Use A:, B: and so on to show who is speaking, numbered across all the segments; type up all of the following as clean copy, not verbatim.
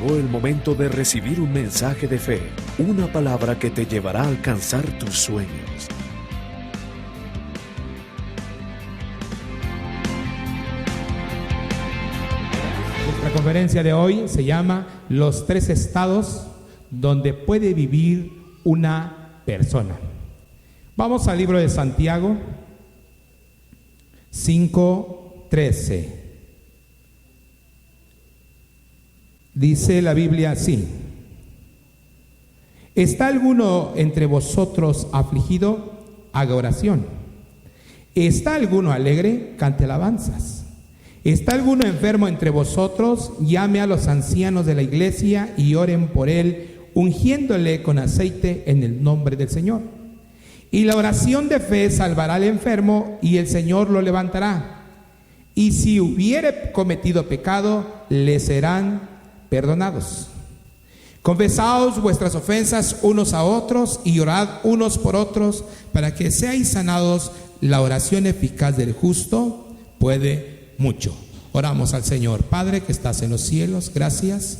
A: Llegó el momento de recibir un mensaje de fe, una palabra que te llevará a alcanzar tus sueños.
B: Nuestra conferencia de hoy se llama Los 3 estados donde puede vivir una persona. Vamos al libro de Santiago 5:13. Dice la Biblia así: ¿está alguno entre vosotros afligido? Haga oración. ¿Está alguno alegre? Cante alabanzas. ¿Está alguno enfermo entre vosotros? Llame a los ancianos de la iglesia y oren por él, ungiéndole con aceite en el nombre del Señor. Y la oración de fe salvará al enfermo, y el Señor lo levantará. Y si hubiere cometido pecado, le serán perdonados. Confesaos vuestras ofensas unos a otros y orad unos por otros para que seáis sanados. La oración eficaz del justo puede mucho. Oramos al Señor. Padre que estás en los cielos, gracias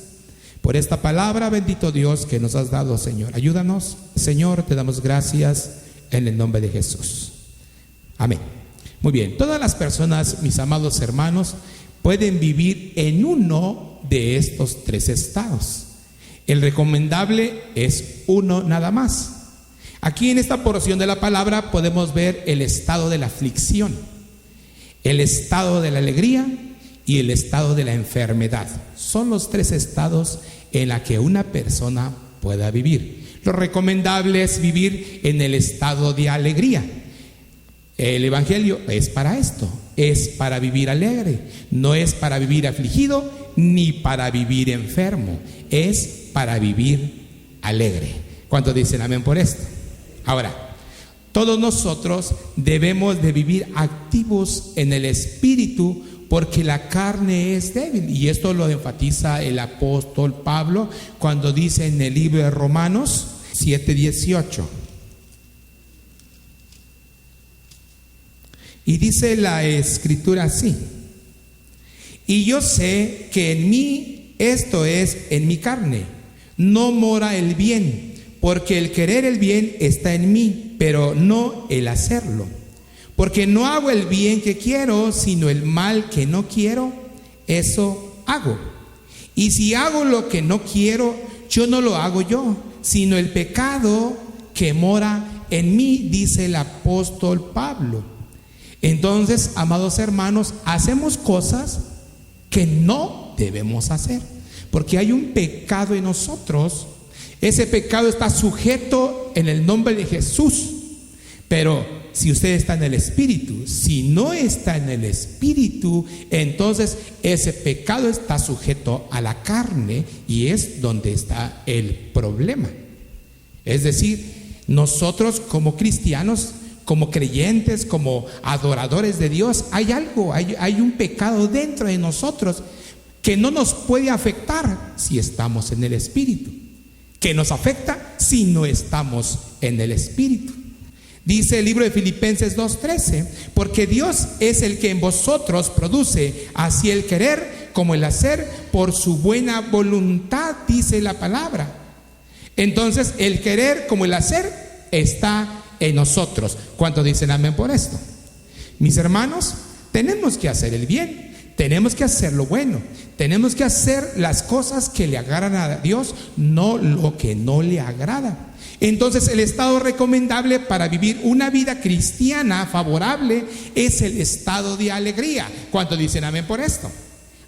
B: por esta palabra, bendito Dios, que nos has dado, Señor. Ayúdanos, Señor, te damos gracias en el nombre de Jesús. Amén. Muy bien, todas las personas, mis amados hermanos, pueden vivir en uno de estos 3 estados. El recomendable es uno nada más. Aquí en esta porción de la palabra podemos ver el estado de la aflicción, el estado de la alegría y el estado de la enfermedad. Son los 3 estados en la que una persona pueda vivir. Lo recomendable es vivir en el estado de alegría. El evangelio es para esto, es para vivir alegre, no es para vivir afligido ni para vivir enfermo, es para vivir alegre. ¿Cuántos dicen amén por esto? Ahora, todos nosotros debemos de vivir activos en el espíritu, porque la carne es débil, y esto lo enfatiza el apóstol Pablo cuando dice en el libro de Romanos 7:18. Y dice la escritura así: y yo sé que en mí, esto es, en mi carne, no mora el bien, porque el querer el bien está en mí, pero no el hacerlo. Porque no hago el bien que quiero, sino el mal que no quiero, eso hago. Y si hago lo que no quiero, yo no lo hago yo, sino el pecado que mora en mí, dice el apóstol Pablo. Entonces, amados hermanos, hacemos cosas que no debemos hacer, porque hay un pecado en nosotros. Ese pecado está sujeto en el nombre de Jesús. Pero si usted está en el Espíritu, si no está en el Espíritu, entonces ese pecado está sujeto a la carne, y es donde está el problema. Es decir, nosotros como cristianos, como creyentes, como adoradores de Dios, hay algo, hay un pecado dentro de nosotros que no nos puede afectar si estamos en el Espíritu, que nos afecta si no estamos en el Espíritu. Dice el libro de Filipenses 2:13: porque Dios es el que en vosotros produce así el querer como el hacer por su buena voluntad, dice la palabra. Entonces el querer como el hacer está en nosotros. ¿Cuántos dicen amén por esto? Mis hermanos, tenemos que hacer el bien, tenemos que hacer lo bueno, tenemos que hacer las cosas que le agradan a Dios, no lo que no le agrada. Entonces el estado recomendable para vivir una vida cristiana favorable es el estado de alegría. ¿Cuántos dicen amén por esto?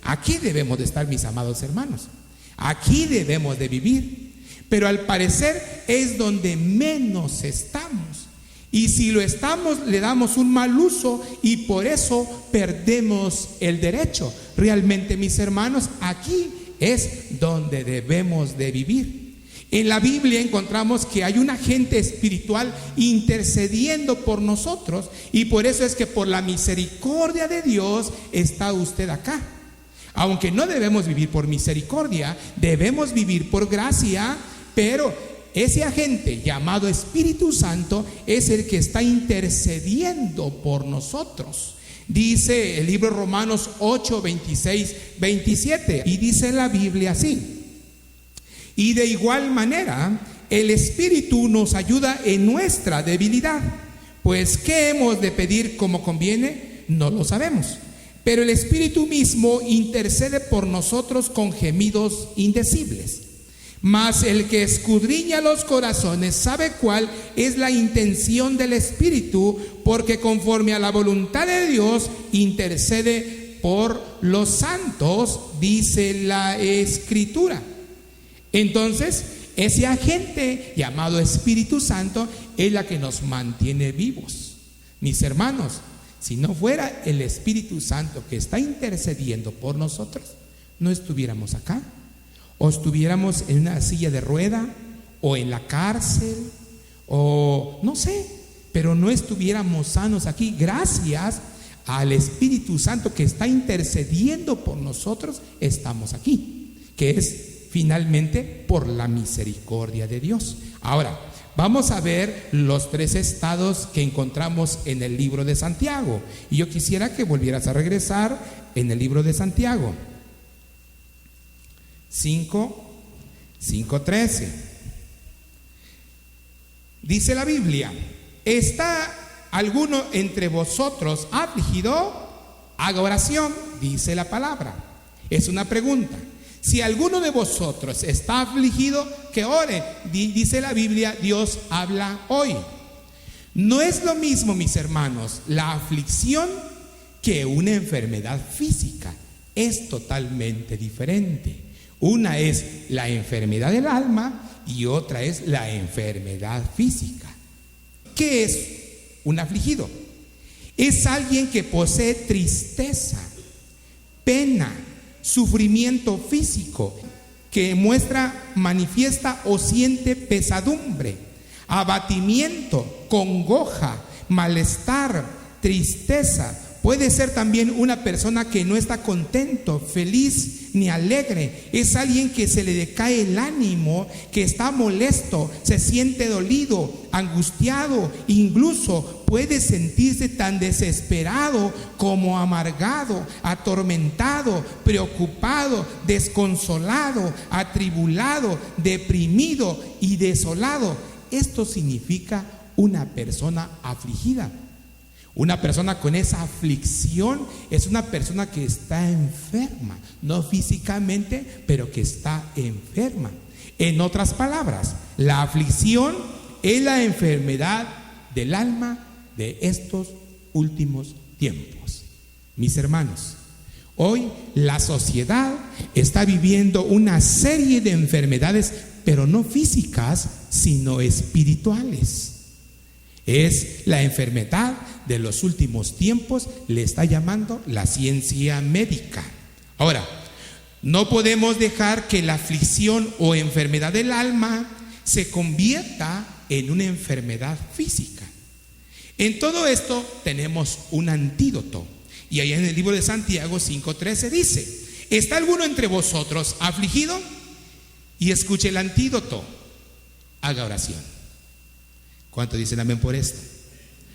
B: Aquí debemos de estar, mis amados hermanos, aquí debemos de vivir. Pero al parecer es donde menos estamos, y si lo estamos le damos un mal uso, y por eso perdemos el derecho. Realmente, mis hermanos, aquí es donde debemos de vivir. En la Biblia encontramos que hay un agente espiritual intercediendo por nosotros, y por eso es que por la misericordia de Dios está usted acá. Aunque no debemos vivir por misericordia, debemos vivir por gracia, pero ese agente llamado Espíritu Santo es el que está intercediendo por nosotros. Dice el libro de Romanos 8, 26, 27, y dice la Biblia así: Y de igual manera, el Espíritu nos ayuda en nuestra debilidad. Pues, ¿qué hemos de pedir como conviene? No lo sabemos. Pero el Espíritu mismo intercede por nosotros con gemidos indecibles. Mas el que escudriña los corazones sabe cuál es la intención del Espíritu, porque conforme a la voluntad de Dios intercede por los santos, dice la Escritura. Entonces, ese agente llamado Espíritu Santo es la que nos mantiene vivos. Mis hermanos, si no fuera el Espíritu Santo que está intercediendo por nosotros, no estuviéramos acá. O estuviéramos en una silla de rueda, o en la cárcel, o no sé, pero no estuviéramos sanos aquí. Gracias al Espíritu Santo que está intercediendo por nosotros, estamos aquí, que es finalmente por la misericordia de Dios. Ahora, vamos a ver los 3 estados que encontramos en el libro de Santiago. Y yo quisiera que volvieras a regresar en el libro de Santiago 5:13. Dice la Biblia: ¿está alguno entre vosotros afligido? Haga oración, dice la palabra. Es una pregunta. Si alguno de vosotros está afligido, que ore. Dice la Biblia, Dios habla hoy. No es lo mismo, mis hermanos, la aflicción que una enfermedad física. Es totalmente diferente. Una es la enfermedad del alma y otra es la enfermedad física. ¿Qué es un afligido? Es alguien que posee tristeza, pena, sufrimiento físico, que manifiesta o siente pesadumbre, abatimiento, congoja, malestar, tristeza. Puede ser también una persona que no está contento, feliz ni alegre. Es alguien que se le decae el ánimo, que está molesto, se siente dolido, angustiado, incluso puede sentirse tan desesperado como amargado, atormentado, preocupado, desconsolado, atribulado, deprimido y desolado. Esto significa una persona afligida. Una persona con esa aflicción es una persona que está enferma, no físicamente, pero que está enferma. En otras palabras, la aflicción es la enfermedad del alma de estos últimos tiempos. Mis hermanos, hoy la sociedad está viviendo una serie de enfermedades, pero no físicas, sino espirituales. Es la enfermedad de los últimos tiempos, le está llamando la ciencia médica. Ahora, no podemos dejar que la aflicción o enfermedad del alma se convierta en una enfermedad física. En todo esto tenemos un antídoto. Y ahí en el libro de Santiago 5:13 dice: ¿está alguno entre vosotros afligido? Y escuche el antídoto: haga oración. ¿Cuánto dicen amén por esto?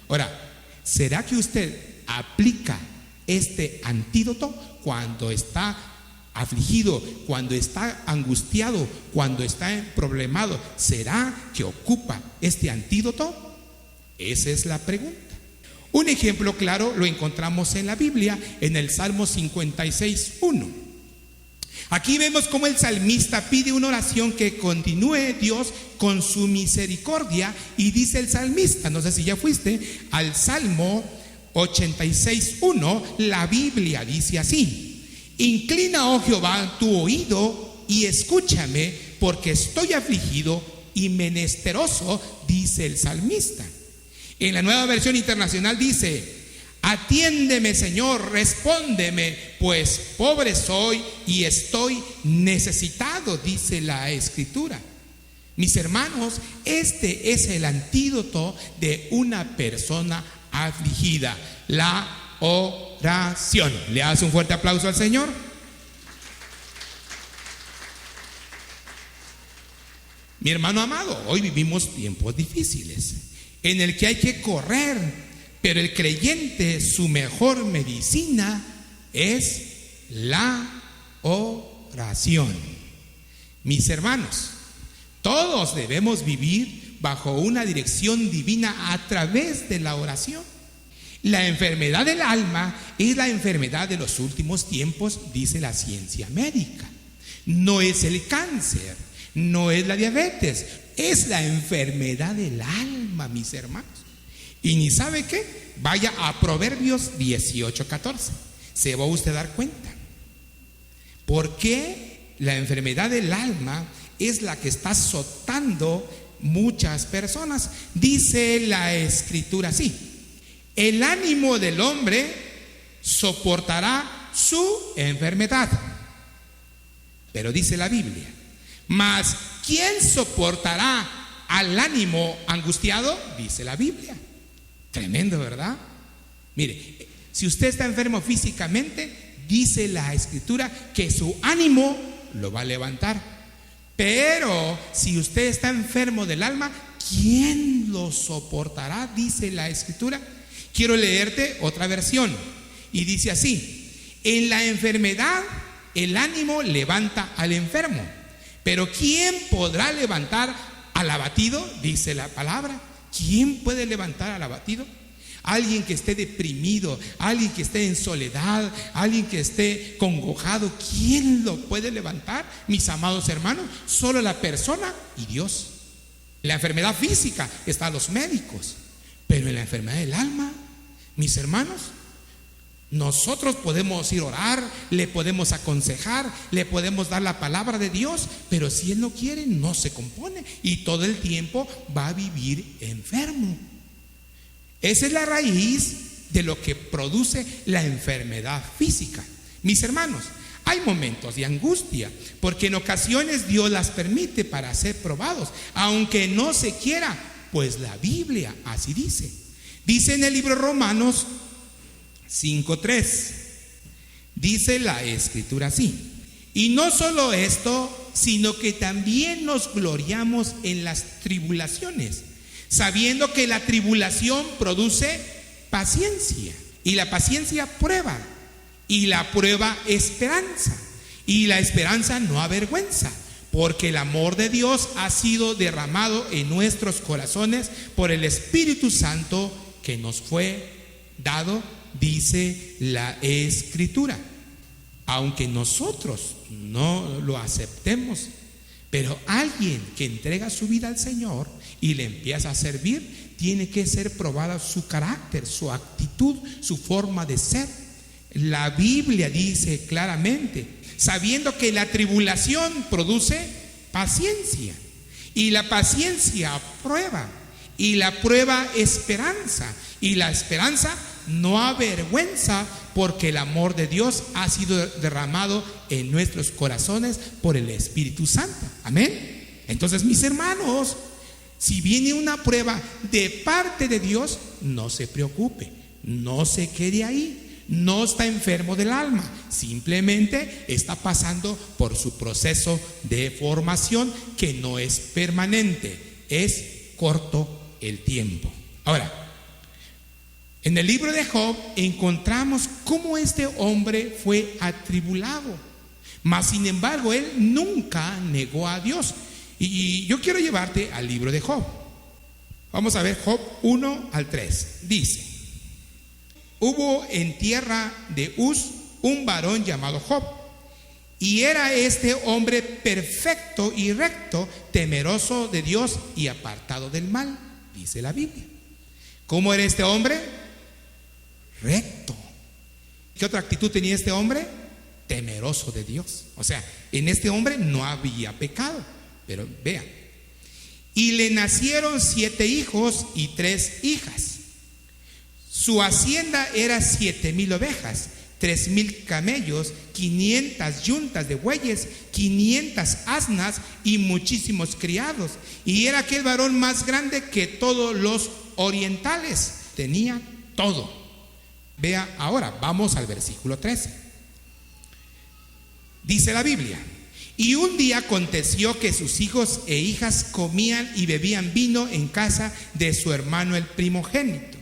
B: Ahora, ¿será que usted aplica este antídoto cuando está afligido, cuando está angustiado, cuando está problemado? ¿Será que ocupa este antídoto? Esa es la pregunta. Un ejemplo claro lo encontramos en la Biblia, en el Salmo 56:1. Aquí vemos cómo el salmista pide una oración que continúe Dios con su misericordia, y dice el salmista, no sé si ya fuiste al Salmo 86:1, la Biblia dice así: inclina, oh Jehová, tu oído y escúchame, porque estoy afligido y menesteroso, dice el salmista. En la Nueva Versión Internacional dice: atiéndeme, Señor, respóndeme, pues pobre soy y estoy necesitado, dice la Escritura. Mis hermanos, este es el antídoto de una persona afligida: la oración. ¿Le hace un fuerte aplauso al Señor? Mi hermano amado, hoy vivimos tiempos difíciles en el que hay que correr, pero el creyente, su mejor medicina es la oración. Mis hermanos, todos debemos vivir bajo una dirección divina a través de la oración. La enfermedad del alma es la enfermedad de los últimos tiempos, dice la ciencia médica. No es el cáncer, no es la diabetes, es la enfermedad del alma, mis hermanos. Y ni sabe qué, vaya a Proverbios 18:14. Se va usted a dar cuenta. ¿Por qué la enfermedad del alma es la que está azotando muchas personas? Dice la Escritura así: el ánimo del hombre soportará su enfermedad. Pero dice la Biblia: mas ¿quién soportará al ánimo angustiado? Dice la Biblia. Tremendo, ¿verdad? Mire, si usted está enfermo físicamente, dice la Escritura que su ánimo lo va a levantar. Pero si usted está enfermo del alma, ¿quién lo soportará? Dice la Escritura. Quiero leerte otra versión. Y dice así: en la enfermedad el ánimo levanta al enfermo, pero ¿quién podrá levantar al abatido? Dice la palabra. ¿Quién puede levantar al abatido? Alguien que esté deprimido, alguien que esté en soledad, alguien que esté congojado, ¿quién lo puede levantar? Mis amados hermanos, solo la persona y Dios. En la enfermedad física están los médicos, pero en la enfermedad del alma, mis hermanos, nosotros podemos ir a orar, le podemos aconsejar, le podemos dar la palabra de Dios, pero si Él no quiere, no se compone y todo el tiempo va a vivir enfermo. Esa es la raíz de lo que produce la enfermedad física. Mis hermanos, hay momentos de angustia, porque en ocasiones Dios las permite para ser probados, aunque no se quiera, pues la Biblia así dice. Dice en el libro de Romanos 5:3, dice la Escritura así: y no solo esto, sino que también nos gloriamos en las tribulaciones, sabiendo que la tribulación produce paciencia, y la paciencia prueba, y la prueba esperanza, y la esperanza no avergüenza, porque el amor de Dios ha sido derramado en nuestros corazones por el Espíritu Santo que nos fue dado, dice la Escritura. Aunque nosotros no lo aceptemos, pero alguien que entrega su vida al Señor y le empieza a servir, tiene que ser probada su carácter, su actitud, su forma de ser. La Biblia dice claramente: sabiendo que la tribulación produce paciencia, y la paciencia prueba, y la prueba esperanza, y la esperanza no avergüenza, porque el amor de Dios ha sido derramado en nuestros corazones por el Espíritu Santo. Amén. Entonces, mis hermanos, si viene una prueba de parte de Dios, no se preocupe, no se quede ahí, no está enfermo del alma, simplemente está pasando por su proceso de formación, que no es permanente, es corto el tiempo. Ahora, en el libro de Job encontramos cómo este hombre fue atribulado, mas sin embargo él nunca negó a Dios. Y yo quiero llevarte al libro de Job. Vamos a ver Job 1-3. Dice: hubo en tierra de Uz un varón llamado Job, y era este hombre perfecto y recto, temeroso de Dios y apartado del mal, dice la Biblia. ¿Cómo era este hombre? Recto. ¿Qué otra actitud tenía este hombre? Temeroso de Dios. O sea, en este hombre no había pecado. Pero vean: y le nacieron 7 hijos y 3 hijas. Su hacienda era 7,000 ovejas, 3,000 camellos, 500 yuntas de bueyes, 500 asnas y muchísimos criados. Y era aquel varón más grande que todos los orientales. Tenía todo. Vea ahora, vamos al versículo 13. Dice la Biblia: y un día aconteció que sus hijos e hijas comían y bebían vino en casa de su hermano el primogénito.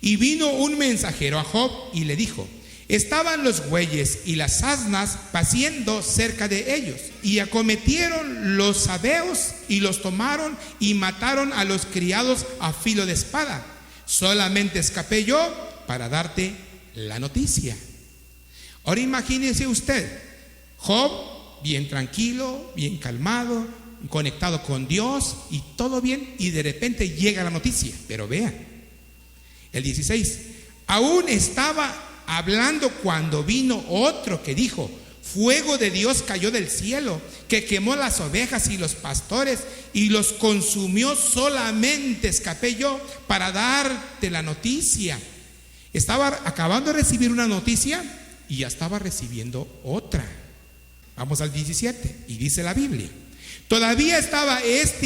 B: Y vino un mensajero a Job y le dijo: Estaban los bueyes y las asnas paciendo cerca de ellos, y acometieron los sabeos y los tomaron y mataron a los criados a filo de espada. Solamente escapé yo para darte la noticia. Ahora imagínese usted, Job bien tranquilo, bien calmado, conectado con Dios y todo bien, y de repente llega la noticia. Pero vea, el 16, aún estaba hablando cuando vino otro que dijo: fuego de Dios cayó del cielo, que quemó las ovejas y los pastores y los consumió. Solamente escapé yo para darte la noticia. Estaba acabando de recibir una noticia y ya estaba recibiendo otra. Vamos al 17, y dice la Biblia: todavía estaba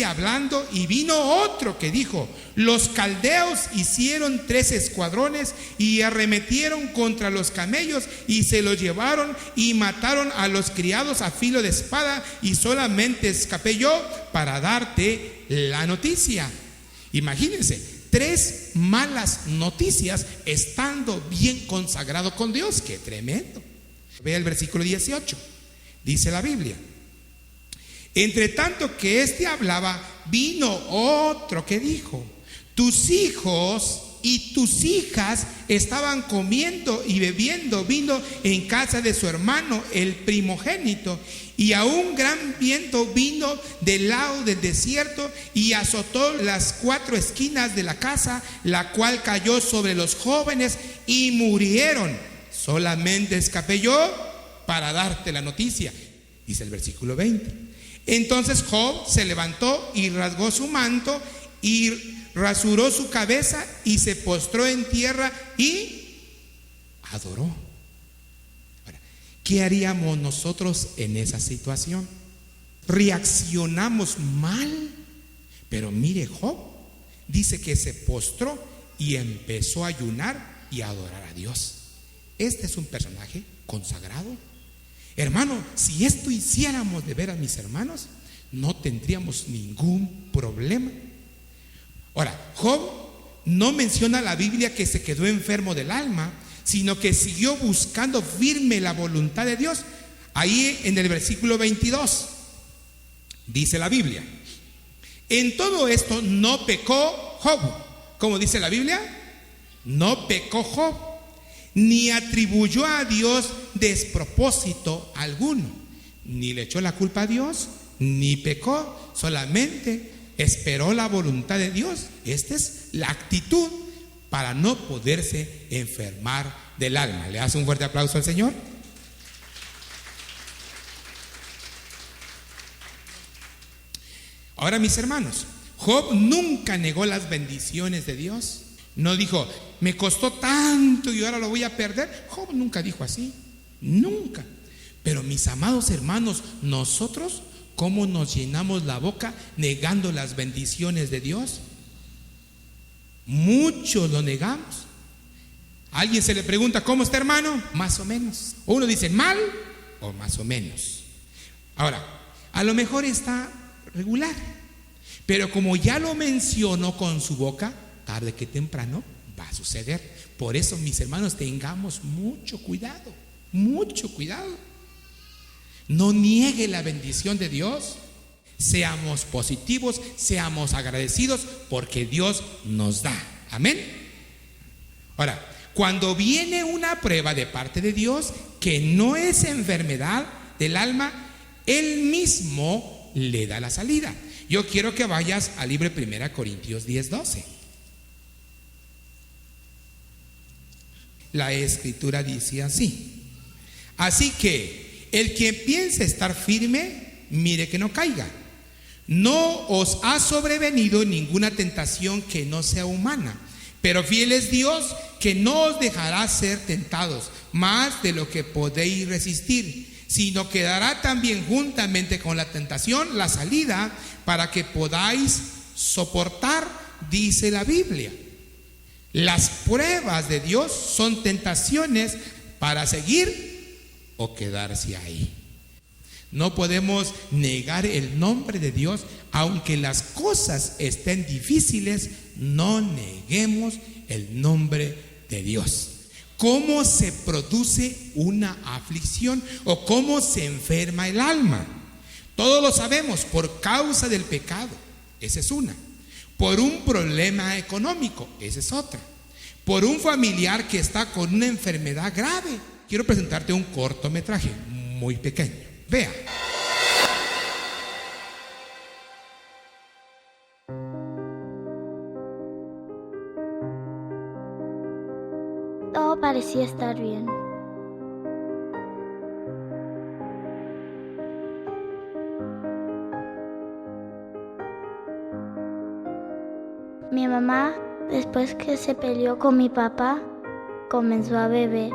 B: hablando, y vino otro que dijo: los caldeos hicieron 3 escuadrones y arremetieron contra los camellos y se los llevaron y mataron a los criados a filo de espada, y solamente escapé yo para darte la noticia. Imagínense, 3 malas noticias estando bien consagrado con Dios. ¡Qué tremendo! Vea el versículo 18, dice la Biblia: entre tanto que hablaba, vino otro que dijo: tus hijos y tus hijas estaban comiendo y bebiendo vino en casa de su hermano, el primogénito, y a un gran viento vino del lado del desierto y azotó las 4 esquinas de la casa, la cual cayó sobre los jóvenes y murieron. Solamente escapé yo para darte la noticia. Dice el versículo 20. Entonces Job se levantó y rasgó su manto y rasuró su cabeza y se postró en tierra y adoró. Ahora, ¿qué haríamos nosotros en esa situación? Reaccionamos mal, pero mire, Job dice que se postró y empezó a ayunar y a adorar a Dios. Este es un personaje consagrado. Hermano, si esto hiciéramos de ver a mis hermanos, no tendríamos ningún problema. Ahora, Job no menciona la Biblia que se quedó enfermo del alma, sino que siguió buscando firme la voluntad de Dios. Ahí en el versículo 22 dice la Biblia: en todo esto no pecó Job. ¿Cómo dice la Biblia? No pecó Job, ni atribuyó a Dios despropósito alguno, ni le echó la culpa a Dios, ni pecó, solamente esperó la voluntad de Dios. Esta es la actitud para no poderse enfermar del alma. ¿Le hace un fuerte aplauso al Señor? Ahora, mis hermanos, Job nunca negó las bendiciones de Dios. No dijo: me costó tanto y ahora lo voy a perder. Job nunca dijo así, nunca. Pero mis amados hermanos, nosotros, ¿cómo nos llenamos la boca negando las bendiciones de Dios? Muchos lo negamos. A alguien se le pregunta: ¿cómo está, hermano? Más o menos. Uno dice mal o más o menos. Ahora, a lo mejor está regular, pero como ya lo mencionó con su boca, tarde que temprano va a suceder. Por eso, mis hermanos, tengamos mucho cuidado, mucho cuidado. No niegue la bendición de Dios. Seamos positivos, seamos agradecidos, porque Dios nos da. Amén. Ahora, cuando viene una prueba de parte de Dios que no es enfermedad del alma, Él mismo le da la salida. Yo quiero que vayas al libro de 1 Corintios 10:12. La escritura dice así: así que el que piense estar firme, mire que no caiga. No os ha sobrevenido ninguna tentación que no sea humana, pero fiel es Dios, que no os dejará ser tentados más de lo que podéis resistir, sino que dará también juntamente con la tentación la salida para que podáis soportar, dice la Biblia. Las pruebas de Dios son tentaciones para seguir o quedarse ahí. No podemos negar el nombre de Dios, aunque las cosas estén difíciles. No neguemos el nombre de Dios. cómo se produce una aflicción o cómo se enferma el alma. Todos lo sabemos, por causa del pecado, esa es una. Por un problema económico, esa es otra. Por un familiar que está con una enfermedad grave. Quiero presentarte un cortometraje muy pequeño. Vea.
C: Todo parecía estar bien. Mi mamá, después que se peleó con mi papá, comenzó a beber.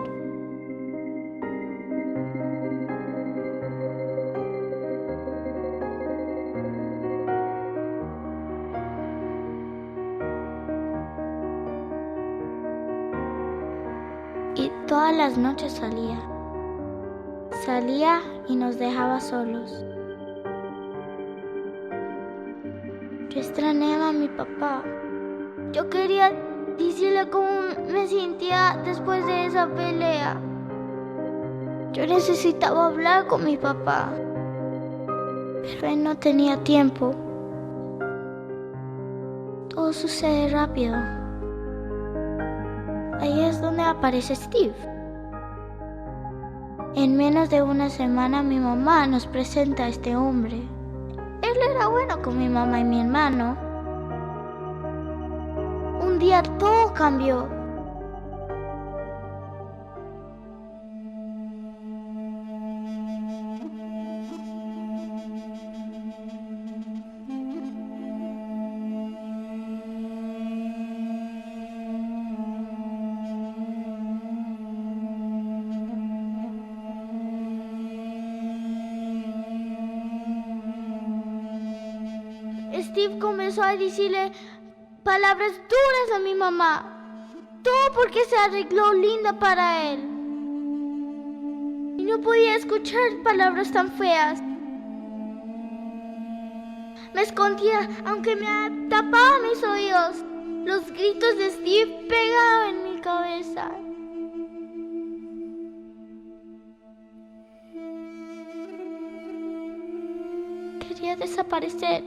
C: Y todas las noches salía. Salía y nos dejaba solos. Yo extrañaba a mi papá. Yo quería decirle cómo me sentía después de esa pelea. Yo necesitaba hablar con mi papá, pero él no tenía tiempo. Todo sucede rápido. Ahí es donde aparece Steve. En menos de una semana mi mamá nos presenta a este hombre. Él era bueno con mi mamá y mi hermano. Un día todo cambió. Steve comenzó a decirle palabras duras a mi mamá. Todo porque se arregló linda para él. Y no podía escuchar palabras tan feas. Me escondía, aunque me tapaba mis oídos. Los gritos de Steve pegaban en mi cabeza. Quería desaparecer.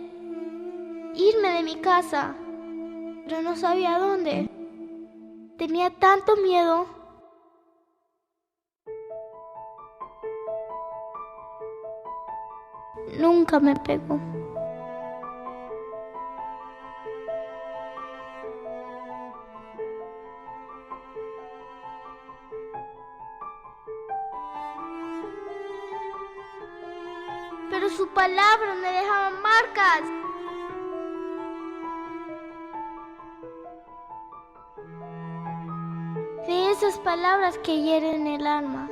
C: Irme de mi casa, pero no sabía dónde. Tenía tanto miedo. Nunca me pegó. Pero sus palabras me dejaban marcas. De esas palabras que hieren el alma.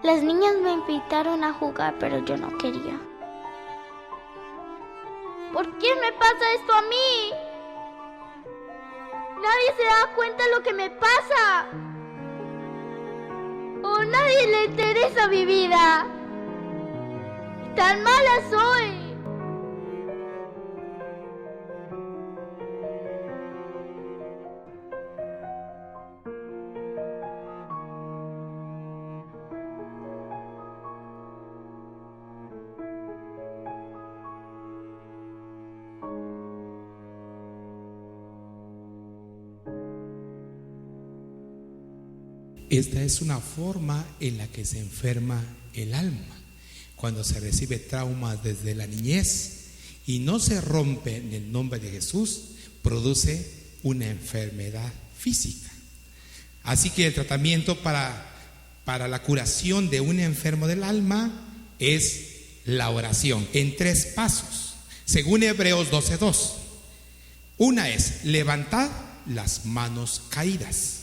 C: Las niñas me invitaron a jugar, pero yo no quería. ¿Por qué me pasa esto a mí? Nadie se da cuenta de lo que me pasa. O nadie le interesa mi vida. Tan mala soy.
B: Esta es una forma en la que se enferma el alma, cuando se recibe traumas desde la niñez y no se rompe en el nombre de Jesús, produce una enfermedad física. Así que el tratamiento para la curación de un enfermo del alma es la oración en 3 pasos, según Hebreos 12:2. Una es levantar las manos caídas.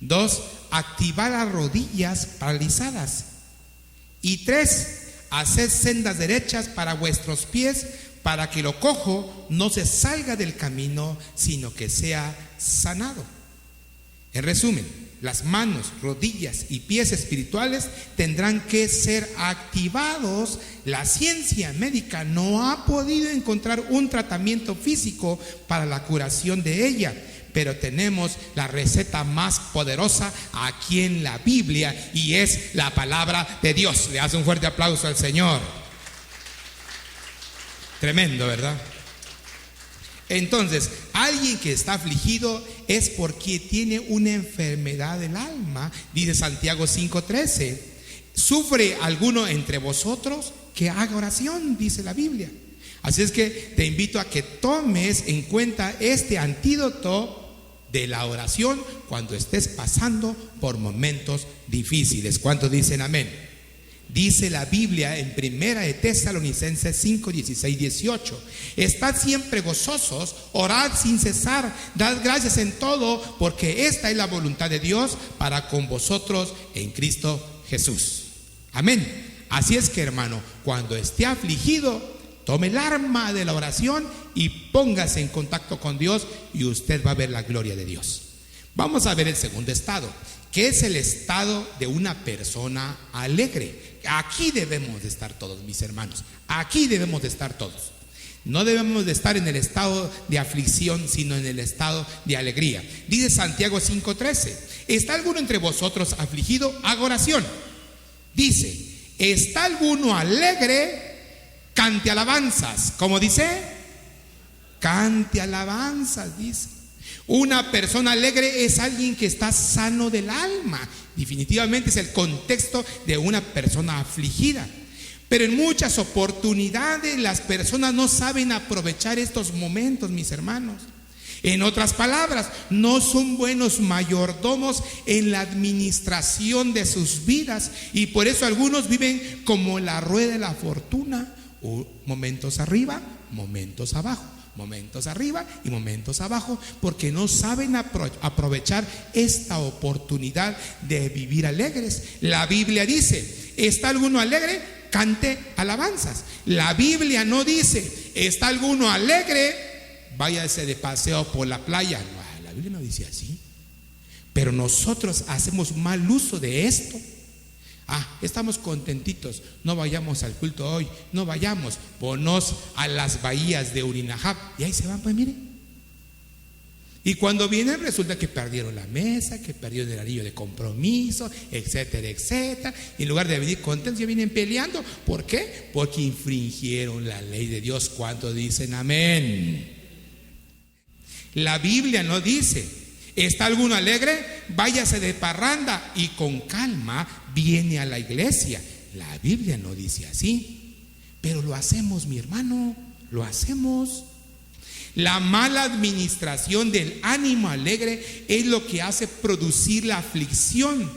B: 2, activar las rodillas paralizadas. Y 3, hacer sendas derechas para vuestros pies, para que lo cojo no se salga del camino, sino que sea sanado. En resumen, las manos, rodillas y pies espirituales tendrán que ser activados. La ciencia médica no ha podido encontrar un tratamiento físico para la curación de ella, pero tenemos la receta más poderosa aquí en la Biblia, y es la palabra de Dios. Le hace un fuerte aplauso al Señor. Tremendo, ¿verdad? Entonces, alguien que está afligido es porque tiene una enfermedad del alma. Dice Santiago 5:13: ¿sufre alguno entre vosotros? Que haga oración, dice la Biblia. Así es que te invito a que tomes en cuenta este antídoto de la oración cuando estés pasando por momentos difíciles. ¿Cuántos dicen amén? Dice la Biblia en 1 de Tesalonicenses 5, 16, 18: estad siempre gozosos, orad sin cesar, dad gracias en todo, porque esta es la voluntad de Dios para con vosotros en Cristo Jesús. Amén. Así es que, hermano, cuando esté afligido, tome el arma de la oración y póngase en contacto con Dios, y usted va a ver la gloria de Dios. Vamos a ver el segundo estado, que es el estado de una persona alegre. Aquí debemos de estar todos, mis hermanos. Aquí debemos de estar todos. No debemos de estar en el estado de aflicción, sino en el estado de alegría. Dice Santiago 5:13: ¿está alguno entre vosotros afligido? Haga oración. Dice: ¿está alguno alegre? Cante alabanzas. ¿Cómo dice? Cante alabanzas, dice. Una persona alegre es alguien que está sano del alma. Definitivamente es el contexto de una persona afligida. Pero en muchas oportunidades las personas no saben aprovechar estos momentos, mis hermanos. En otras palabras, no son buenos mayordomos en la administración de sus vidas, y por eso algunos viven como la rueda de la fortuna, momentos arriba, momentos abajo. Momentos arriba y momentos abajo, porque no saben aprovechar esta oportunidad de vivir alegres. La Biblia dice: ¿está alguno alegre? Cante alabanzas. La Biblia no dice: ¿está alguno alegre? Váyase de paseo por la playa. No, la Biblia no dice así. Pero nosotros hacemos mal uso de esto. Estamos contentitos, no vayamos al culto hoy, no vayamos, ponos a las bahías de Urinajab, y ahí se van, pues miren. Y cuando vienen resulta que perdieron la mesa, que perdieron el anillo de compromiso, etcétera, etcétera. Y en lugar de venir contentos, ya vienen peleando. ¿Por qué? Porque infringieron la ley de Dios. ¿Cuántos dicen amén? La Biblia no dice: ¿está alguno alegre? Váyase de parranda y con calma viene a la iglesia. La Biblia no dice así, pero lo hacemos, mi hermano, lo hacemos. La mala administración del ánimo alegre es lo que hace producir la aflicción.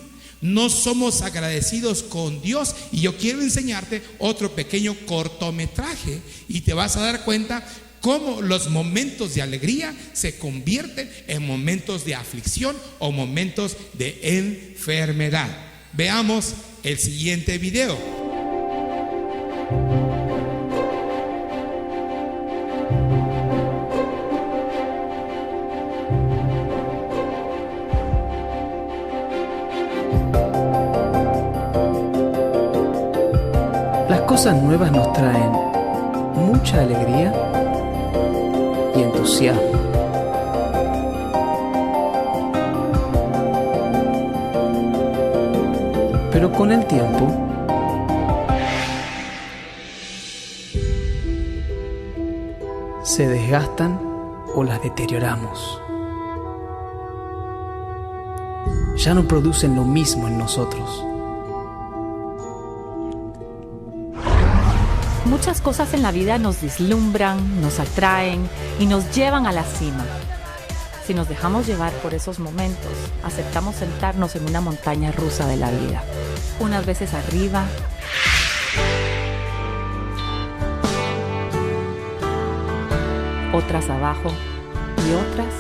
B: No somos agradecidos con Dios. Y yo quiero enseñarte otro pequeño cortometraje, y te vas a dar cuenta cómo los momentos de alegría se convierten en momentos de aflicción o momentos de enfermedad. Veamos el siguiente video.
D: Las cosas nuevas nos traen mucha alegría y entusiasmo. Pero con el tiempo se desgastan o las deterioramos. Ya no producen lo mismo en nosotros.
E: Muchas cosas en la vida nos deslumbran, nos atraen y nos llevan a la cima. Si nos dejamos llevar por esos momentos, aceptamos sentarnos en una montaña rusa de la vida. Unas veces arriba, otras abajo y otras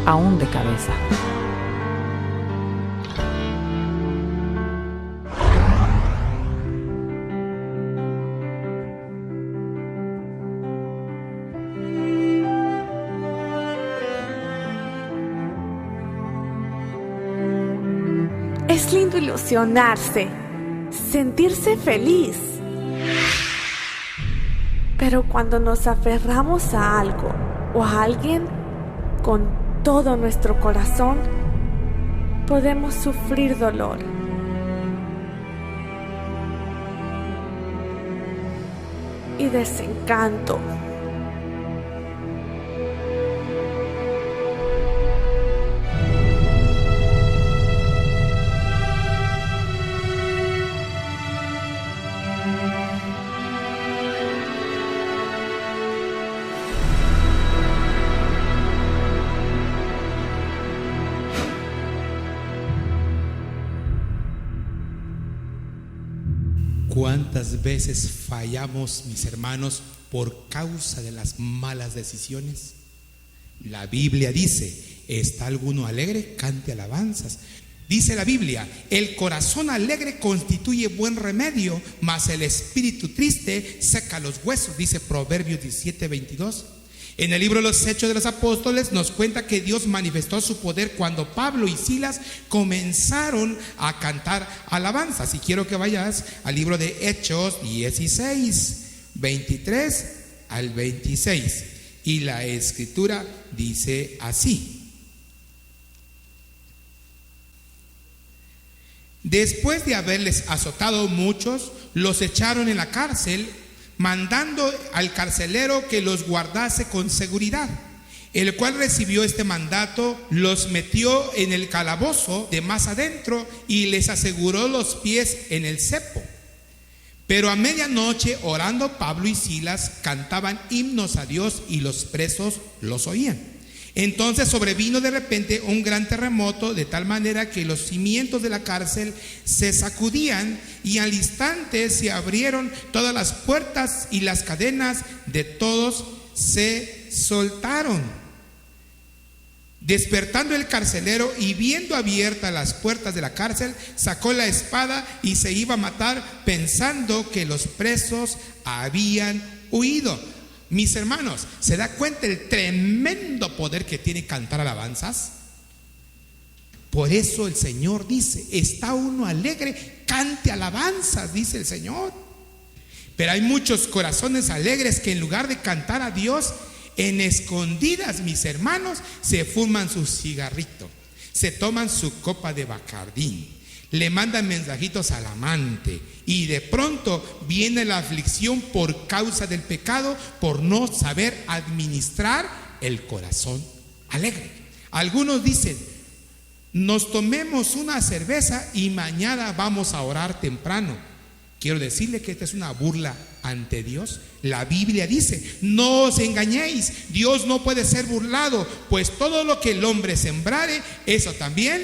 E: aún de cabeza.
F: Es lindo ilusionarse, sentirse feliz. Pero cuando nos aferramos a algo o a alguien con todo nuestro corazón, podemos sufrir dolor. Y desencanto.
B: ¿Cuántas veces fallamos, mis hermanos, por causa de las malas decisiones? La Biblia dice: ¿está alguno alegre? Cante alabanzas. Dice la Biblia: el corazón alegre constituye buen remedio, mas el espíritu triste seca los huesos. Dice Proverbios 17:22. En el libro de los Hechos de los Apóstoles nos cuenta que Dios manifestó su poder cuando Pablo y Silas comenzaron a cantar alabanzas. Y quiero que vayas al libro de Hechos 16, 23 al 26. Y la escritura dice así: después de haberles azotado muchos, los echaron en la cárcel, mandando al carcelero que los guardase con seguridad, el cual recibió este mandato, los metió en el calabozo de más adentro y les aseguró los pies en el cepo. Pero a medianoche, orando, Pablo y Silas cantaban himnos a Dios y los presos los oían. Entonces sobrevino de repente un gran terremoto, de tal manera que los cimientos de la cárcel se sacudían, y al instante se abrieron todas las puertas y las cadenas de todos se soltaron. Despertando el carcelero y viendo abiertas las puertas de la cárcel, sacó la espada y se iba a matar, pensando que los presos habían huido. Mis hermanos, ¿se da cuenta el tremendo poder que tiene cantar alabanzas? Por eso el Señor dice: está uno alegre, cante alabanzas, dice el Señor. Pero hay muchos corazones alegres que en lugar de cantar a Dios, en escondidas, mis hermanos, se fuman su cigarrito, se toman su copa de Bacardí, le mandan mensajitos al amante, y de pronto viene la aflicción por causa del pecado, por no saber administrar el corazón alegre. Algunos dicen: nos tomemos una cerveza y mañana vamos a orar temprano. Quiero decirle que esta es una burla ante Dios. La Biblia dice: no os engañéis, Dios no puede ser burlado, pues todo lo que el hombre sembrare, eso también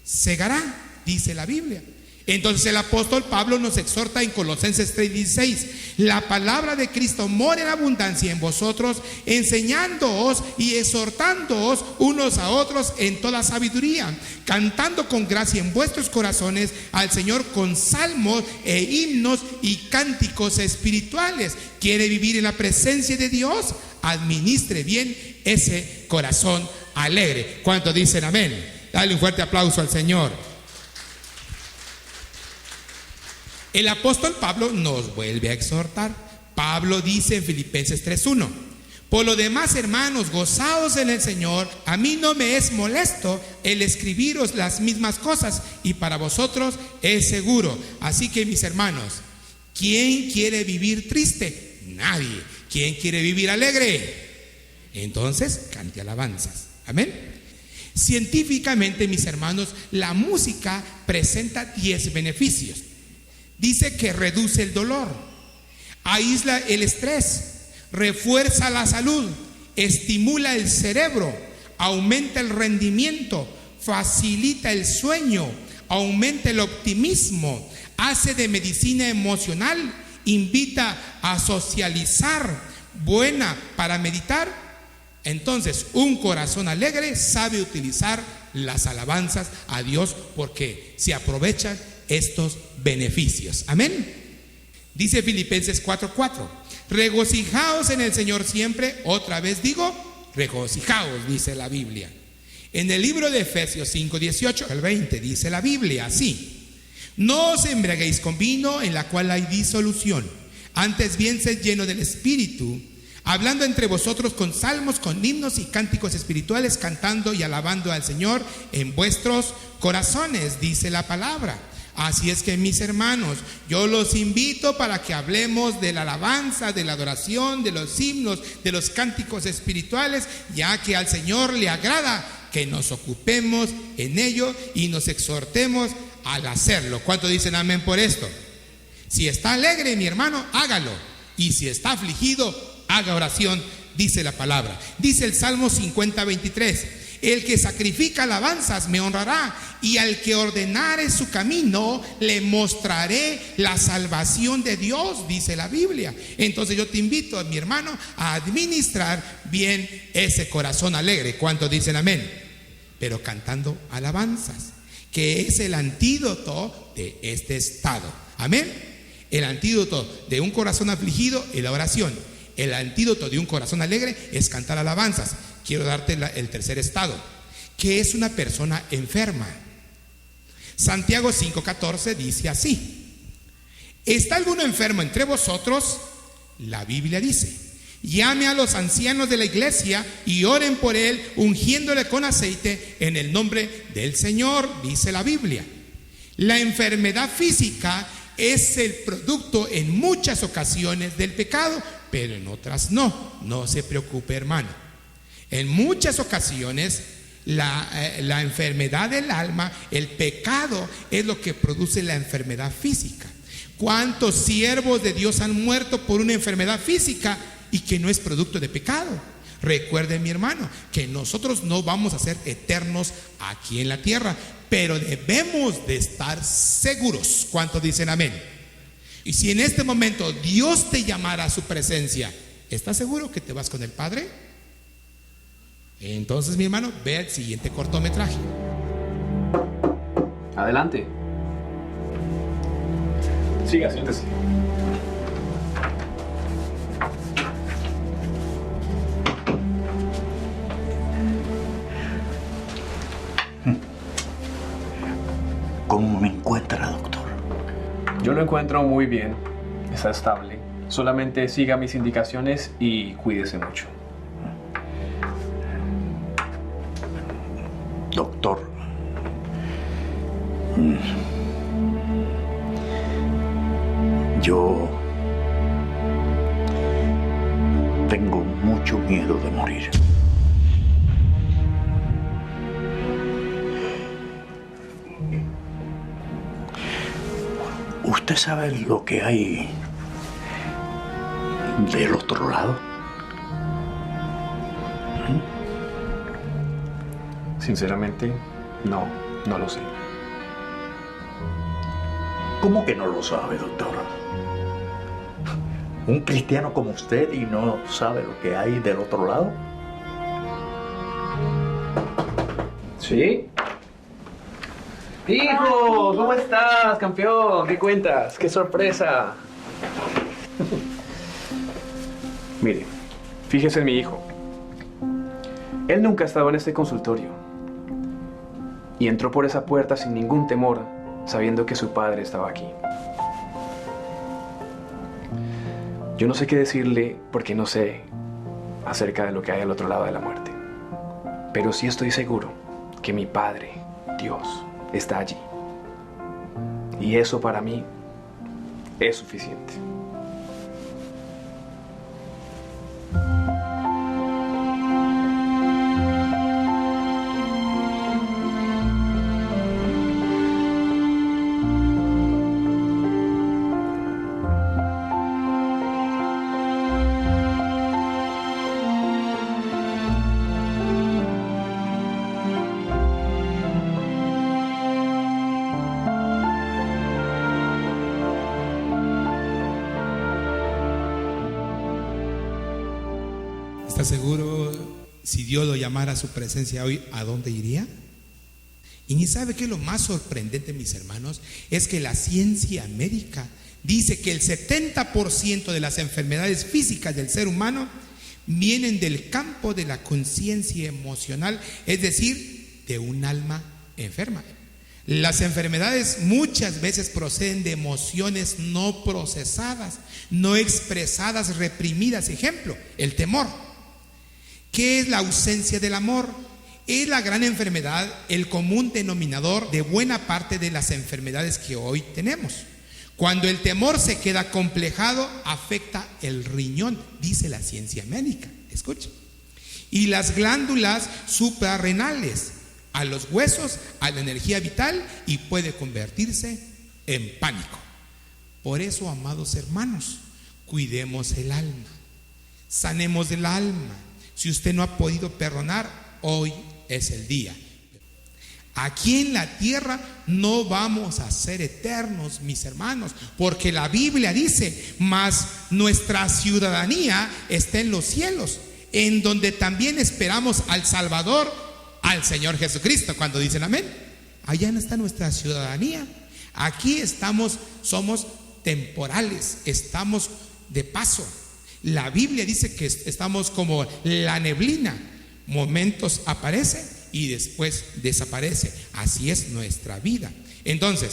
B: segará, dice la Biblia. Entonces el apóstol Pablo nos exhorta en Colosenses 3:16: la palabra de Cristo mora en abundancia en vosotros, enseñándoos y exhortándoos unos a otros en toda sabiduría, cantando con gracia en vuestros corazones al Señor con salmos e himnos y cánticos espirituales. ¿Quiere vivir en la presencia de Dios? Administre bien ese corazón alegre. ¿Cuántos dicen amén? Dale un fuerte aplauso al Señor. El apóstol Pablo nos vuelve a exhortar. Pablo dice en Filipenses 3:1: por lo demás, hermanos, gozaos en el Señor. A mí no me es molesto el escribiros las mismas cosas, y para vosotros es seguro. Así que, mis hermanos, ¿quién quiere vivir triste? Nadie. ¿Quién quiere vivir alegre? Entonces, cante alabanzas. Amén. Científicamente, mis hermanos, la música presenta 10 beneficios. Dice que reduce el dolor, aísla el estrés, refuerza la salud, estimula el cerebro, aumenta el rendimiento, facilita el sueño, aumenta el optimismo, hace de medicina emocional, invita a socializar, buena para meditar. Entonces, un corazón alegre sabe utilizar las alabanzas a Dios porque se aprovechan estos beneficios. Amén. Dice Filipenses 4:4: regocijaos en el Señor siempre. Otra vez digo, regocijaos, dice la Biblia. En el libro de Efesios 5, 18 al 20 dice la Biblia así: no os embriaguéis con vino, en la cual hay disolución, antes bien sed lleno del Espíritu, hablando entre vosotros con salmos, con himnos y cánticos espirituales, cantando y alabando al Señor en vuestros corazones, dice la palabra. Así es que, mis hermanos, yo los invito para que hablemos de la alabanza, de la adoración, de los himnos, de los cánticos espirituales, ya que al Señor le agrada que nos ocupemos en ello y nos exhortemos al hacerlo. ¿Cuánto dicen amén por esto? Si está alegre, mi hermano, hágalo. Y si está afligido, haga oración, dice la palabra. Dice el Salmo 50, 23: el que sacrifica alabanzas me honrará, y al que ordenare su camino le mostraré la salvación de Dios, dice la Biblia. Entonces yo te invito, mi hermano, a administrar bien ese corazón alegre. ¿Cuántos dicen amén? Pero cantando alabanzas, que es el antídoto de este estado. Amén. El antídoto de un corazón afligido es la oración. El antídoto de un corazón alegre es cantar alabanzas. Quiero darte el tercer estado, que es una persona enferma. Santiago 5:14 dice así: ¿está alguno enfermo entre vosotros? La Biblia dice: llame a los ancianos de la iglesia y oren por él, ungiéndole con aceite en el nombre del Señor, dice la Biblia. La enfermedad física es el producto en muchas ocasiones del pecado, pero en otras no. No se preocupe, hermano. En muchas ocasiones la enfermedad del alma, el pecado, es lo que produce la enfermedad física. ¿Cuántos siervos de Dios han muerto por una enfermedad física y que no es producto de pecado? Recuerde, mi hermano, que nosotros no vamos a ser eternos aquí en la tierra, pero debemos de estar seguros. ¿Cuántos dicen amén? Y si en este momento Dios te llamara a su presencia, ¿estás seguro que te vas con el Padre? Entonces, mi hermano, ve el siguiente cortometraje.
G: Adelante. Siga, siéntese.
H: ¿Cómo me encuentra, doctor?
G: Yo lo encuentro muy bien. Está estable. Solamente siga mis indicaciones y cuídese mucho.
H: Doctor, yo tengo mucho miedo de morir. ¿Usted sabe lo que hay del otro lado?
G: Sinceramente, no lo sé.
H: ¿Cómo que no lo sabe, doctor? ¿Un cristiano como usted y no sabe lo que hay del otro lado?
G: ¿Sí? ¡Hijo! ¿Cómo estás, campeón? ¿Qué cuentas? ¡Qué sorpresa! Mire, fíjese en mi hijo. Él nunca ha estado en este consultorio. Y entró por esa puerta sin ningún temor, sabiendo que su padre estaba aquí. Yo no sé qué decirle porque no sé acerca de lo que hay al otro lado de la muerte. Pero sí estoy seguro que mi Padre, Dios, está allí. Y eso para mí es suficiente.
B: ¿Está seguro si Dios lo llamara a su presencia hoy, a dónde iría? Y ni sabe que lo más sorprendente, mis hermanos, es que la ciencia médica dice que el 70% de las enfermedades físicas del ser humano vienen del campo de la conciencia emocional, es decir, de un alma enferma. Las enfermedades muchas veces proceden de emociones no procesadas, no expresadas, reprimidas. Ejemplo, el temor. ¿Qué es la ausencia del amor? Es la gran enfermedad, el común denominador de buena parte de las enfermedades que hoy tenemos. Cuando el temor se queda complejado, afecta el riñón, dice la ciencia médica. Escuchen. Y las glándulas suprarrenales, a los huesos, a la energía vital, y puede convertirse en pánico. Por eso, amados hermanos, cuidemos el alma, sanemos el alma. Si usted no ha podido perdonar, hoy es el día. Aquí en la tierra no vamos a ser eternos, mis hermanos, porque la Biblia dice: mas nuestra ciudadanía está en los cielos, en donde también esperamos al Salvador, al Señor Jesucristo. Cuando dicen amén, allá no está nuestra ciudadanía. Aquí estamos, somos temporales, estamos de paso. La Biblia dice que estamos como la neblina, momentos aparece y después desaparece. Así es nuestra vida. Entonces,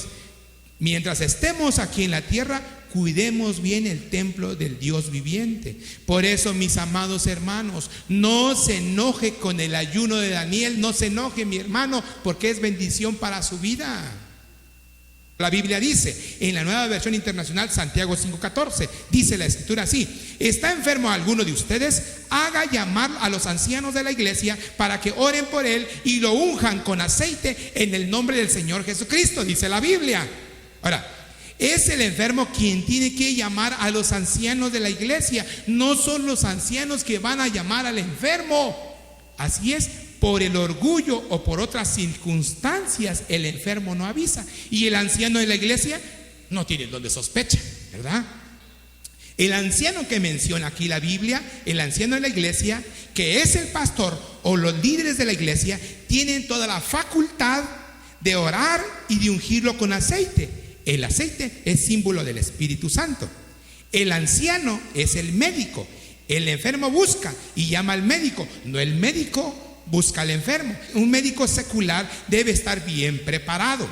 B: mientras estemos aquí en la tierra, cuidemos bien el templo del Dios viviente. Por eso, mis amados hermanos, no se enoje con el ayuno de Daniel. No se enoje, mi hermano, porque es bendición para su vida. La Biblia dice, en la Nueva Versión Internacional, Santiago 5:14, dice la Escritura así: ¿está enfermo alguno de ustedes? Haga llamar a los ancianos de la iglesia para que oren por él y lo unjan con aceite en el nombre del Señor Jesucristo, dice la Biblia. Ahora, es el enfermo quien tiene que llamar a los ancianos de la iglesia. No son los ancianos que van a llamar al enfermo. Así es. Por el orgullo o por otras circunstancias, el enfermo no avisa, y el anciano de la iglesia no tiene donde sospecha, ¿verdad? El anciano que menciona aquí la Biblia, el anciano de la iglesia, que es el pastor o los líderes de la iglesia, tienen toda la facultad de orar y de ungirlo con aceite. El aceite es símbolo del Espíritu Santo. El anciano es el médico. El enfermo busca y llama al médico, no el médico busca al enfermo. Un médico secular debe estar bien preparado.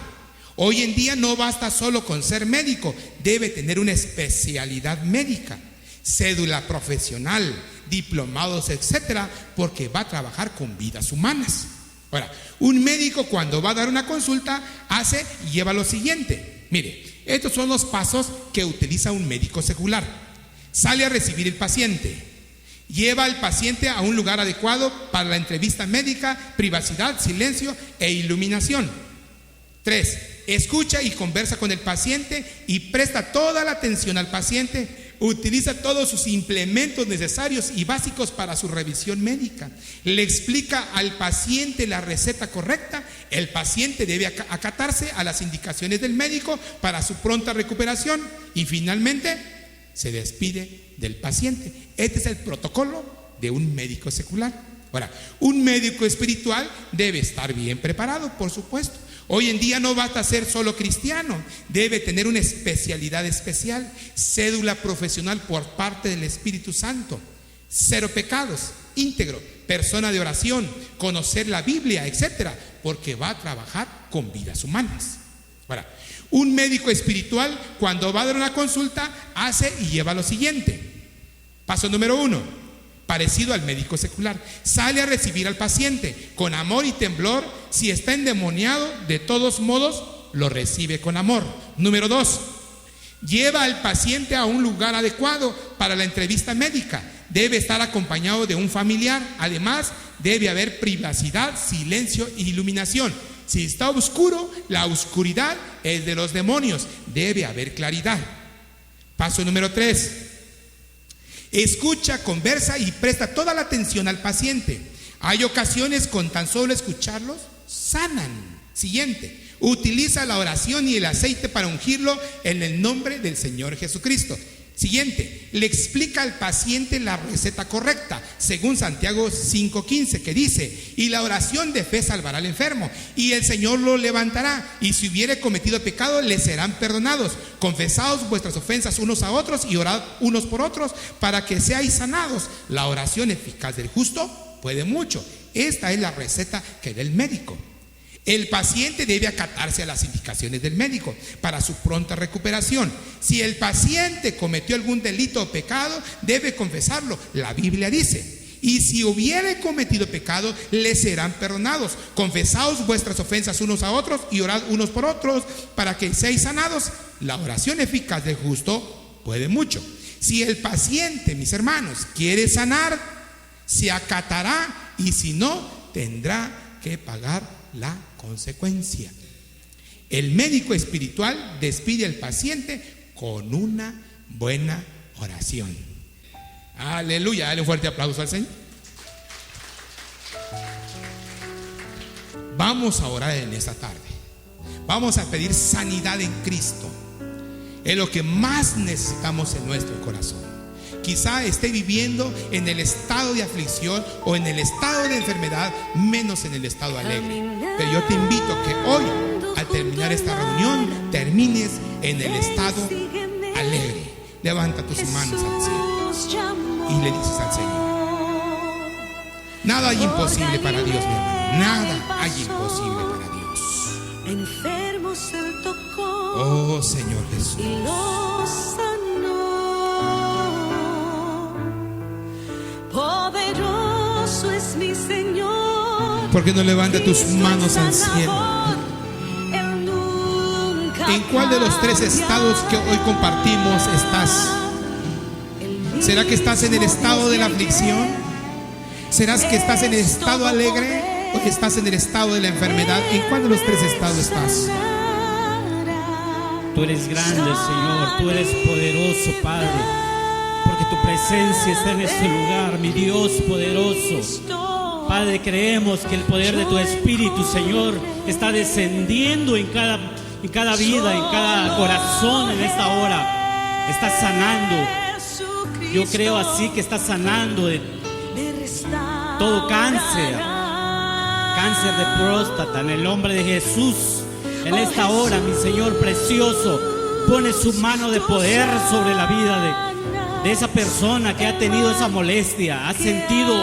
B: Hoy en día no basta solo con ser médico, debe tener una especialidad médica, cédula profesional, diplomados, etcétera, porque va a trabajar con vidas humanas. Ahora, un médico cuando va a dar una consulta hace y lleva lo siguiente. Mire, estos son los pasos que utiliza un médico secular. Sale a recibir el paciente. Lleva al paciente a un lugar adecuado para la entrevista médica, privacidad, silencio e iluminación. 3. Escucha y conversa con el paciente y presta toda la atención al paciente. Utiliza todos sus implementos necesarios y básicos para su revisión médica. Le explica al paciente la receta correcta. El paciente debe acatarse a las indicaciones del médico para su pronta recuperación. Y finalmente, se despide del paciente. Este es el protocolo de un médico secular. Ahora, un médico espiritual debe estar bien preparado, por supuesto. Hoy en día no basta ser solo cristiano, debe tener una especialidad especial, cédula profesional por parte del Espíritu Santo, 0 pecados, íntegro, persona de oración, conocer la Biblia, etcétera, porque va a trabajar con vidas humanas. Ahora, un médico espiritual, cuando va a dar una consulta, hace y lleva lo siguiente. Paso número 1, parecido al médico secular. Sale a recibir al paciente con amor y temblor. Si está endemoniado, de todos modos, lo recibe con amor. Número 2, lleva al paciente a un lugar adecuado para la entrevista médica. Debe estar acompañado de un familiar. Además, debe haber privacidad, silencio e iluminación. Si está oscuro, la oscuridad es de los demonios. Debe haber claridad. Paso número 3. Escucha, conversa y presta toda la atención al paciente. Hay ocasiones con tan solo escucharlos, sanan. Siguiente. Utiliza la oración y el aceite para ungirlo en el nombre del Señor Jesucristo. Siguiente, le explica al paciente la receta correcta, según Santiago 5:15, que dice: y la oración de fe salvará al enfermo, y el Señor lo levantará, y si hubiere cometido pecado, le serán perdonados. Confesaos vuestras ofensas unos a otros y orad unos por otros, para que seáis sanados. La oración eficaz del justo puede mucho. Esta es la receta que da el médico. El paciente debe acatarse a las indicaciones del médico para su pronta recuperación. Si el paciente cometió algún delito o pecado, debe confesarlo. La Biblia dice: y si hubiere cometido pecado, le serán perdonados. Confesaos vuestras ofensas unos a otros y orad unos por otros para que seáis sanados. La oración eficaz del justo puede mucho. Si el paciente, mis hermanos, quiere sanar, se acatará, y si no, tendrá que pagar la consecuencia. El médico espiritual despide al paciente con una buena oración. Aleluya, dale un fuerte aplauso al Señor. Vamos a orar en esta tarde. Vamos a pedir sanidad en Cristo. Es lo que más necesitamos en nuestro corazón. Quizá esté viviendo en el estado de aflicción o en el estado de enfermedad, menos en el estado alegre. Pero yo te invito a que hoy, al terminar esta reunión, termines en el estado alegre. Levanta tus manos al cielo y le dices al Señor: nada hay imposible para Dios, mi hermano. Nada hay imposible para Dios.
I: Enfermos Él tocó.
B: Oh Señor Jesús.
I: Y los sanó. Poderoso es mi Señor.
B: ¿Por qué no levanta tus manos al cielo? ¿En cuál de los tres estados que hoy compartimos estás? ¿Será que estás en el estado de la aflicción? ¿Será que estás en el estado alegre o que estás en el estado de la enfermedad? ¿En cuál de los tres estados estás?
J: Tú eres grande, Señor, tú eres poderoso, Padre, porque tu presencia está en este lugar, mi Dios poderoso. Padre, creemos que el poder de tu Espíritu, Señor, está descendiendo en cada vida, en cada corazón en esta hora. Está sanando. Yo creo así que está sanando de todo cáncer de próstata, en el nombre de Jesús. En esta hora, mi Señor precioso, pone su mano de poder sobre la vida de esa persona que ha tenido esa molestia, ha sentido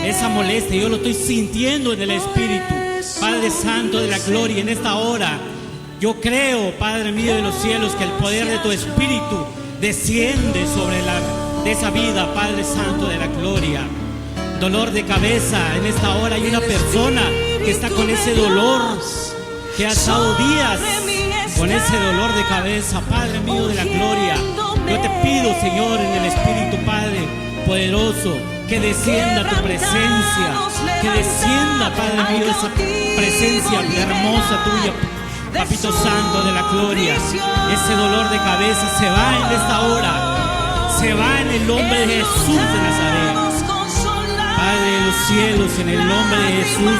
J: esa molestia. Yo lo estoy sintiendo en el Espíritu. Padre Santo de la gloria, en esta hora yo creo, Padre mío de los cielos, que el poder de tu Espíritu desciende sobre de esa vida, Padre Santo de la gloria. Dolor de cabeza, en esta hora hay una persona que está con ese dolor, que ha estado días con ese dolor de cabeza. Padre mío de la gloria, yo te pido, Señor, en el Espíritu, Padre poderoso, que descienda tu presencia, que descienda, Padre mío, esa presencia hermosa tuya, Papito Santo de la gloria. Ese dolor de cabeza se va en esta hora, se va en el nombre de Jesús de Nazaret. Padre de los cielos, en el nombre de Jesús,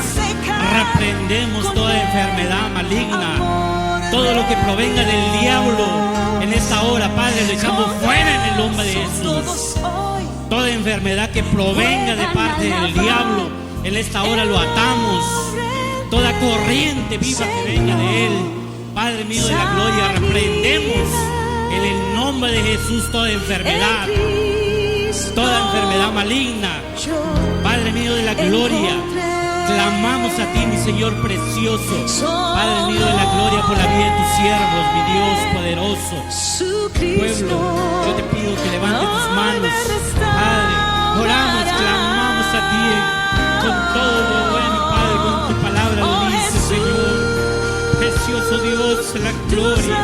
J: reprendemos toda enfermedad maligna, todo lo que provenga del diablo. En esta hora, Padre, lo echamos fuera en el nombre de Jesús. Toda enfermedad que provenga de parte del diablo, en esta hora lo atamos. Toda corriente viva que venga de él, Padre mío de la gloria, reprendemos en el nombre de Jesús toda enfermedad maligna. Padre mío de la gloria, clamamos a ti, mi Señor precioso. Padre mío de la gloria, por la vida de tus siervos, mi Dios poderoso. Pueblo, yo te pido que levantes tus manos, Padre. Oramos, clamamos a ti con todo lo bueno, Padre, con tu palabra lo dice, Señor. Precioso Dios, la gloria.